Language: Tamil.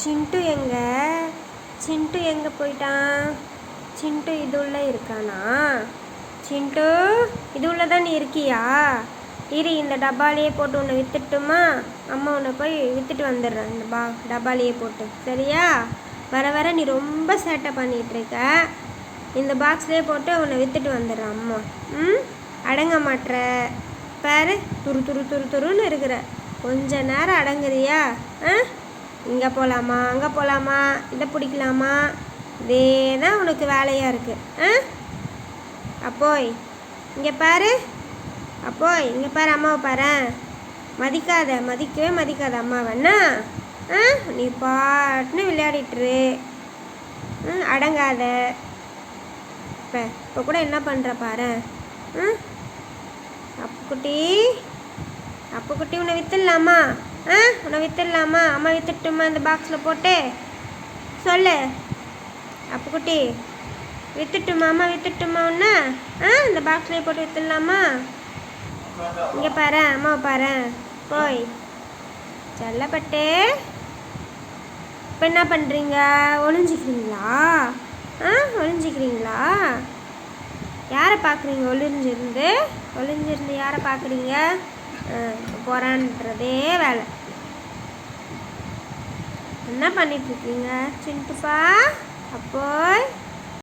சிண்டு எங்க சிண்டு எங்கே போயிட்டான்? சிண்டு இது உள்ள இருக்கானா? சிண்டு இது உள்ள தான் நீ இருக்கியா? இரு, இந்த டப்பாலேயே போட்டு உன்னை விற்றுட்டுமா? அம்மா உன்னை போய் விற்றுட்டு வந்துடுறேன் இந்த டப்பாலேயே போட்டு, சரியா? வர வர நீ ரொம்ப சேட்டை பண்ணிகிட்ருக்க. இந்த பாக்ஸ்லேயே போட்டு உன்னை விற்றுட்டு வந்துடுறேன் அம்மா. அடங்க மாட்டுற பாரு, துரு துரு துரு துருன்னு இருக்கிற. கொஞ்ச நேரம் அடங்குறியா? இங்கே போகலாமா, அங்கே போகலாமா, இதை பிடிக்கலாமா, இதே தான் உனக்கு வேலையாக இருக்குது. அப்போய் இங்கே பாரு, அப்போய் இங்கே பாரு, அம்மாவை பாரு. மதிக்கவே மதிக்காத அம்மாவண்ணா. நீ பாட்டுன்னு விளையாடிட்டுரு. அடங்காத. இப்போ கூட என்ன பண்ணுற பாரு. அப்புக்குட்டி உன்னை விற்றுடலாமா? உன்னை விற்றுடலாமா? அம்மா விற்றுட்டுமா இந்த பாக்ஸில் போட்டு? சொல்லு அப்புக்குட்டி, விற்றுட்டுமா? அம்மா விற்றுட்டுமா உன்னை? இந்த பாக்ஸ்லேயே போட்டு விற்றுடலாமா? இங்கே பாரு, அம்மாவை பாரு. போய் செல்லப்பட்டு. இப்போ என்ன பண்ணுறீங்க? ஒளிஞ்சிக்கிறீங்களா? ஒளிஞ்சிக்கிறீங்களா? யாரை பார்க்குறீங்க? ஒளிஞ்சிருந்து யாரை பார்க்குறீங்க? போகிறான்றதே வேலை. என்ன பண்ணிகிட்ருக்கீங்க சிண்டுப்பா? அப்போய்